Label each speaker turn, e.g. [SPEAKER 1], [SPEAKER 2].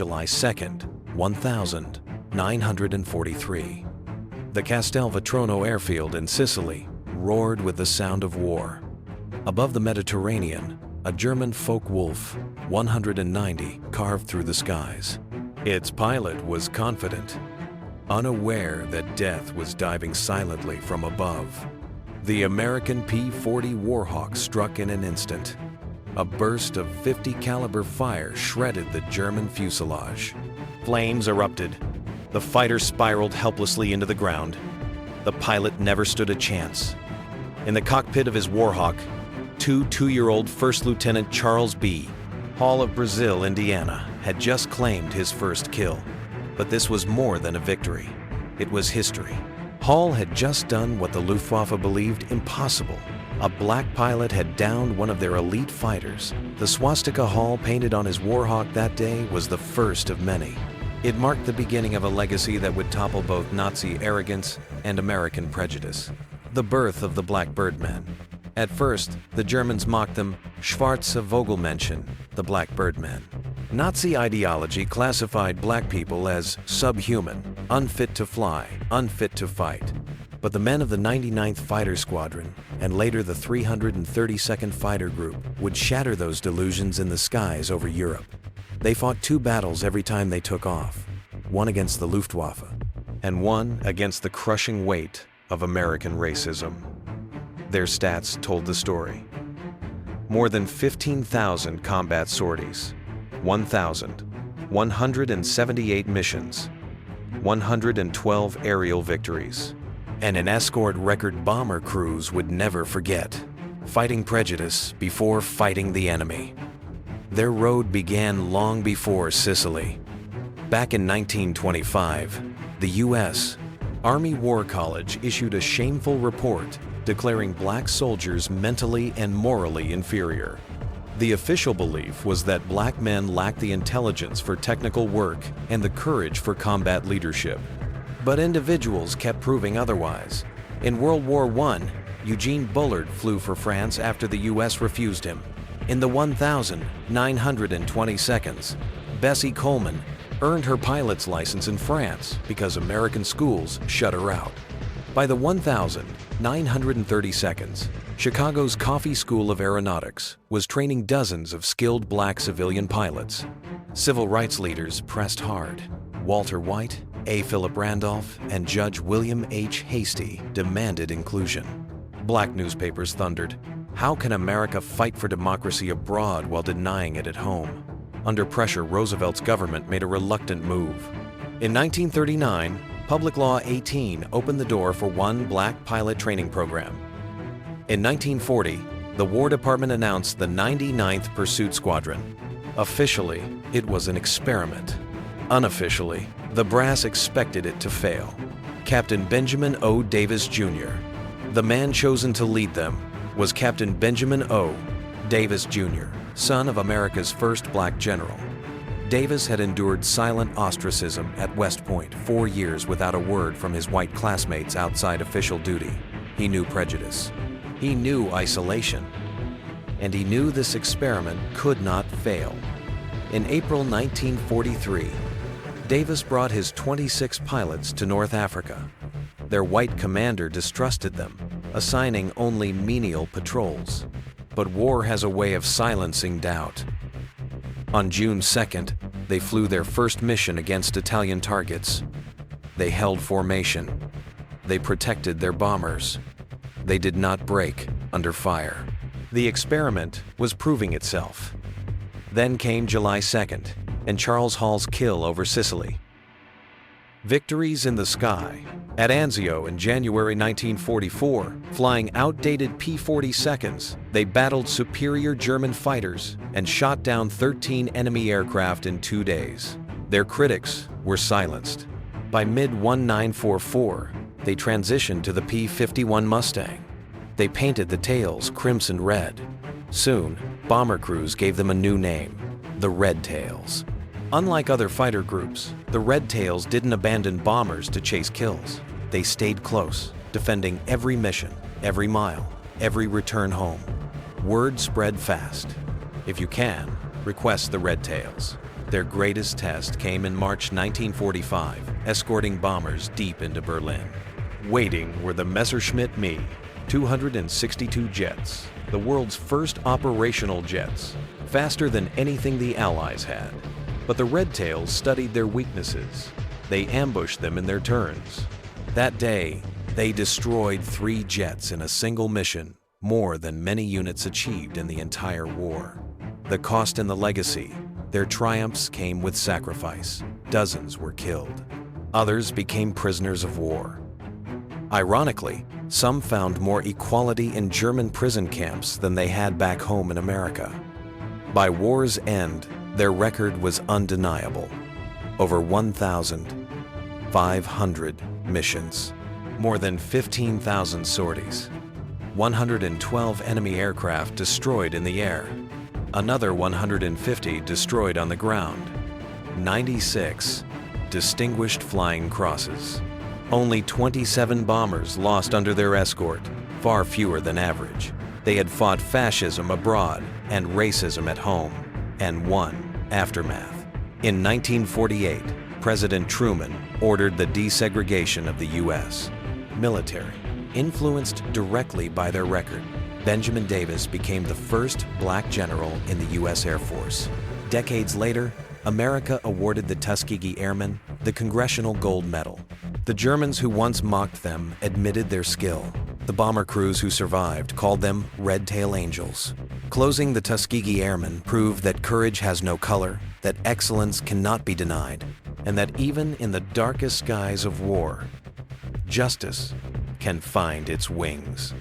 [SPEAKER 1] July 2nd, 1943. The Castelvetrono airfield in Sicily roared with the sound of war. Above the Mediterranean, a German Focke-Wulf 190 carved through the skies. Its pilot was confident, unaware that death was diving silently from above. The American P-40 Warhawk struck in an instant. A burst of .50 caliber fire shredded the German fuselage. Flames erupted. The fighter spiraled helplessly into the ground. The pilot never stood a chance. In the cockpit of his Warhawk, two-year-old First Lieutenant Charles B. Hall of Brazil, Indiana, had just claimed his first kill. But this was more than a victory. It was history. Hall had just done what the Luftwaffe believed impossible. A black pilot had downed one of their elite fighters. The swastika Hall painted on his Warhawk that day was the first of many. It marked the beginning of a legacy that would topple both Nazi arrogance and American prejudice. The birth of the Black Birdmen. At first, the Germans mocked them Schwarze Vogelmenschen, the Black Birdmen. Nazi ideology classified black people as subhuman, unfit to fly, unfit to fight. But the men of the 99th Fighter Squadron, and later the 332nd Fighter Group, would shatter those delusions in the skies over Europe. They fought 2 battles every time they took off, one against the Luftwaffe, and one against the crushing weight of American racism. Their stats told the story. More than 15,000 combat sorties, 1,178 missions, 112 aerial victories, and an escort record bomber crews would never forget, fighting prejudice before fighting the enemy. Their road began long before Sicily. Back in 1925, the U.S. Army War College issued a shameful report declaring black soldiers mentally and morally inferior. The official belief was that black men lacked the intelligence for technical work and the courage for combat leadership. But individuals kept proving otherwise. In World War I, Eugene Bullard flew for France after the U.S. refused him. In the 1,920 Bessie Coleman earned her pilot's license in France because American schools shut her out. By the 1,932nd, Chicago's Coffey School of Aeronautics was training dozens of skilled black civilian pilots. Civil rights leaders pressed hard. Walter White, A. Philip Randolph, and Judge William H. Hastie demanded inclusion. Black newspapers thundered, "How can America fight for democracy abroad while denying it at home?" Under pressure, Roosevelt's government made a reluctant move. In 1939, Public Law 18 opened the door for one black pilot training program. In 1940, the War Department announced the 99th Pursuit Squadron. Officially, it was an experiment. Unofficially, the brass expected it to fail. Captain Benjamin O. Davis, Jr. The man chosen to lead them was Captain Benjamin O. Davis, Jr., son of America's first black general. Davis had endured silent ostracism at West Point 4 years without a word from his white classmates outside official duty. He knew prejudice. He knew isolation. And he knew this experiment could not fail. In April 1943, Davis brought his 26 pilots to North Africa. Their white commander distrusted them, assigning only menial patrols. But war has a way of silencing doubt. On June 2nd, they flew their first mission against Italian targets. They held formation. They protected their bombers. They did not break under fire. The experiment was proving itself. Then came July 2nd, and Charles Hall's kill over Sicily. Victories in the sky. At Anzio in January 1944, flying outdated P-42s, they battled superior German fighters and shot down 13 enemy aircraft in 2 days. Their critics were silenced. By mid-1944, they transitioned to the P-51 Mustang. They painted the tails crimson red. Soon, bomber crews gave them a new name, the Red Tails. Unlike other fighter groups, the Red Tails didn't abandon bombers to chase kills. They stayed close, defending every mission, every mile, every return home. Word spread fast. If you can, request the Red Tails. Their greatest test came in March 1945, escorting bombers deep into Berlin. Waiting were the Messerschmitt Me, 262 jets, the world's first operational jets, faster than anything the Allies had. But the Red Tails studied their weaknesses. They ambushed them in their turns. That day, they destroyed 3 jets in a single mission, more than many units achieved in the entire war. The cost and the legacy, their triumphs came with sacrifice. Dozens were killed. Others became prisoners of war. Ironically, some found more equality in German prison camps than they had back home in America. By war's end, their record was undeniable. Over 1,500 missions, more than 15,000 sorties, 112 enemy aircraft destroyed in the air, another 150 destroyed on the ground, 96 distinguished flying crosses. Only 27 bombers lost under their escort, far fewer than average. They had fought fascism abroad and racism at home, and won. Aftermath. In 1948, President Truman ordered the desegregation of the U.S. military. Influenced directly by their record, Benjamin Davis became the first black general in the U.S. Air Force. Decades later, America awarded the Tuskegee Airmen the Congressional Gold Medal. The Germans who once mocked them admitted their skill. The bomber crews who survived called them Red Tail Angels. Closing the Tuskegee Airmen proved that courage has no color, that excellence cannot be denied, and that even in the darkest skies of war, justice can find its wings.